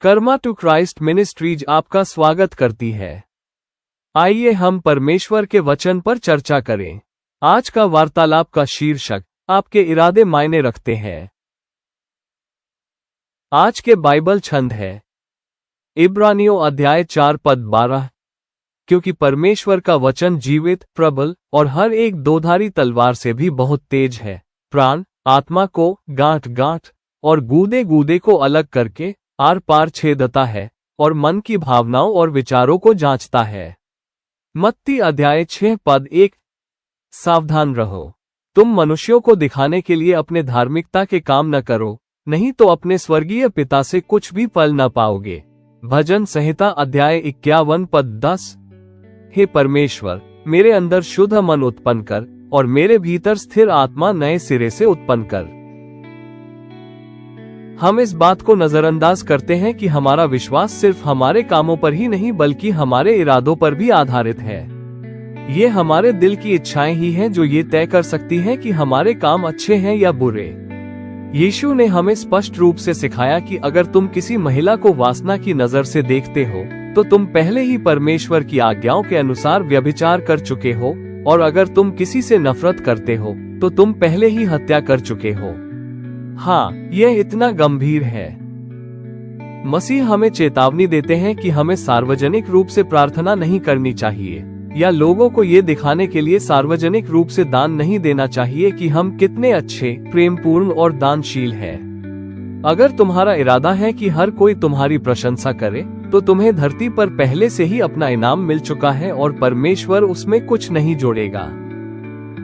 Karma to Christ ministries आपका स्वागत करती है। आइए हम परमेश्वर के वचन पर चर्चा करें। आज का वार्तालाप का शीर्षक आपके इरादे मायने रखते हैं। आज के बाइबल छंद है इब्रानियों अध्याय 4 पद 12। क्योंकि परमेश्वर का वचन जीवित, प्रबल और हर एक दोधारी तलवार से भी बहुत तेज है, प्राण आत्मा को गांठ गांठ और गूदे गूदे को अलग करके आर पार छेदता है और मन की भावनाओं और विचारों को जांचता है। मत्ती अध्याय 6 पद 1। सावधान रहो, तुम मनुष्यों को दिखाने के लिए अपने धार्मिकता के काम न करो, नहीं तो अपने स्वर्गीय पिता से कुछ भी फल न पाओगे। भजन संहिता अध्याय 51 पद 10। हे परमेश्वर, मेरे अंदर शुद्ध मन उत्पन्न कर और मेरे भीतर स्थिर आत्मा नए सिरे से उत्पन्न कर। हम इस बात को नजरअंदाज करते हैं कि हमारा विश्वास सिर्फ हमारे कामों पर ही नहीं बल्कि हमारे इरादों पर भी आधारित है। ये हमारे दिल की इच्छाएं ही हैं जो ये तय कर सकती हैं कि हमारे काम अच्छे हैं या बुरे। यीशु ने हमें स्पष्ट रूप से सिखाया कि अगर तुम किसी महिला को वासना की नजर से देखते हो तो तुम पहले ही परमेश्वर की आज्ञाओं के अनुसार व्यभिचार कर चुके हो, और अगर तुम किसी से नफरत करते हो तो तुम पहले ही हत्या कर चुके हो। हाँ, यह इतना गंभीर है। मसीह हमें चेतावनी देते हैं कि हमें सार्वजनिक रूप से प्रार्थना नहीं करनी चाहिए या लोगों को ये दिखाने के लिए सार्वजनिक रूप से दान नहीं देना चाहिए कि हम कितने अच्छे, प्रेमपूर्ण और दानशील हैं। अगर तुम्हारा इरादा है कि हर कोई तुम्हारी प्रशंसा करे तो तुम्हें धरती पर पहले से ही अपना इनाम मिल चुका है और परमेश्वर उसमें कुछ नहीं जोड़ेगा।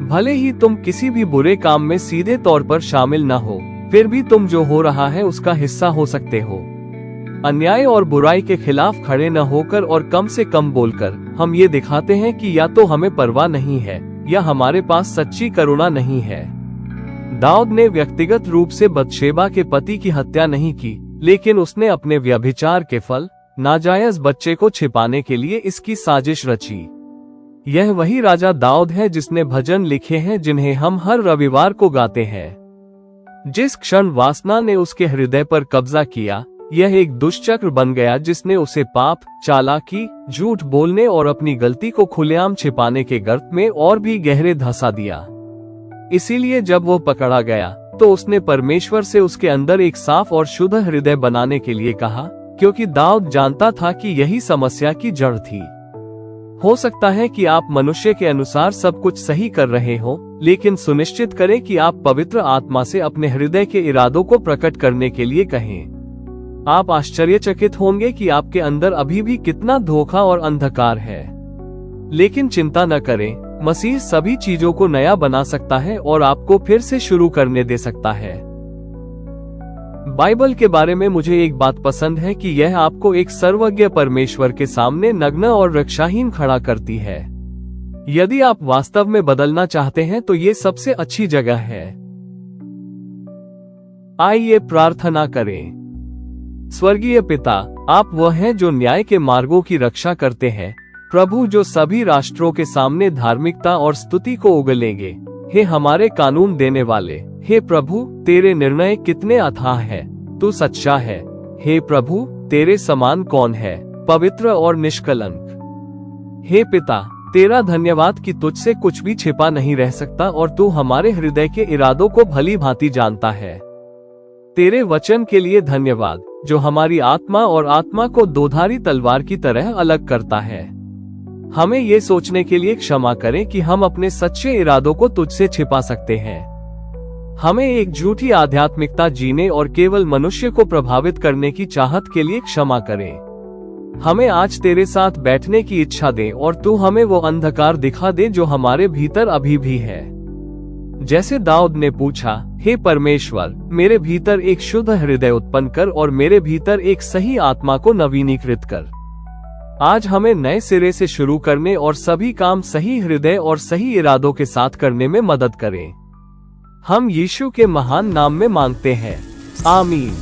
भले ही तुम किसी भी बुरे काम में सीधे तौर पर शामिल न हो, फिर भी तुम जो हो रहा है उसका हिस्सा हो सकते हो। अन्याय और बुराई के खिलाफ खड़े न होकर और कम से कम बोलकर हम ये दिखाते हैं कि या तो हमें परवाह नहीं है या हमारे पास सच्ची करुणा नहीं है। दाऊद ने व्यक्तिगत रूप से बतशेबा के पति की हत्या नहीं की, लेकिन उसने अपने व्यभिचार के फल, नाजायज बच्चे को छिपाने के लिए इसकी साजिश रची। यह वही राजा दाऊद है जिसने भजन लिखे हैं जिन्हें हम हर रविवार को गाते हैं। जिस क्षण वासना ने उसके हृदय पर कब्जा किया, यह एक दुष्चक्र बन गया जिसने उसे पाप, चालाकी, झूठ बोलने और अपनी गलती को खुलेआम छिपाने के गर्त में और भी गहरे धंसा दिया। इसीलिए जब वो पकड़ा गया तो उसने परमेश्वर से उसके अंदर एक साफ और शुद्ध हृदय बनाने के लिए कहा, क्योंकि दाऊद जानता था कि यही समस्या की जड़ थी। हो सकता है कि आप मनुष्य के अनुसार सब कुछ सही कर रहे हो, लेकिन सुनिश्चित करें कि आप पवित्र आत्मा से अपने हृदय के इरादों को प्रकट करने के लिए कहें। आप आश्चर्यचकित होंगे कि आपके अंदर अभी भी कितना धोखा और अंधकार है। लेकिन चिंता न करें, मसीह सभी चीजों को नया बना सकता है और आपको फिर से शुरू करने दे सकता है। बाइबल के बारे में मुझे एक बात पसंद है कि यह आपको एक सर्वज्ञ परमेश्वर के सामने नग्न और रक्षाहीन खड़ा करती है। यदि आप वास्तव में बदलना चाहते हैं तो ये सबसे अच्छी जगह है। आइए प्रार्थना करें। स्वर्गीय पिता, आप वह हैं जो न्याय के मार्गों की रक्षा करते हैं, प्रभु, जो सभी राष्ट्रों के सामने धार्मिकता और स्तुति को उगलेंगे। हे हमारे कानून देने वाले, हे प्रभु, तेरे निर्णय कितने अथाह है, तू सच्चा है। हे प्रभु, तेरे समान कौन है, पवित्र और निष्कलंक। हे पिता, तेरा धन्यवाद कि तुझसे कुछ भी छिपा नहीं रह सकता और तू हमारे हृदय के इरादों को भली भांति जानता है। तेरे वचन के लिए धन्यवाद जो हमारी आत्मा और आत्मा को दोधारी तलवार की तरह अलग करता है। हमें ये सोचने के लिए क्षमा करें कि हम अपने सच्चे इरादों को तुझसे छिपा सकते हैं। हमें एक झूठी आध्यात्मिकता जीने और केवल मनुष्य को प्रभावित करने की चाहत के लिए क्षमा करें। हमें आज तेरे साथ बैठने की इच्छा दे और तू हमें वो अंधकार दिखा दे जो हमारे भीतर अभी भी है। जैसे दाऊद ने पूछा, हे परमेश्वर, मेरे भीतर एक शुद्ध हृदय उत्पन्न कर और मेरे भीतर एक सही आत्मा को नवीनीकृत कर। आज हमें नए सिरे से शुरू करने और सभी काम सही हृदय और सही इरादों के साथ करने में मदद करें। हम यीशु के महान नाम में मांगते हैं, आमीन।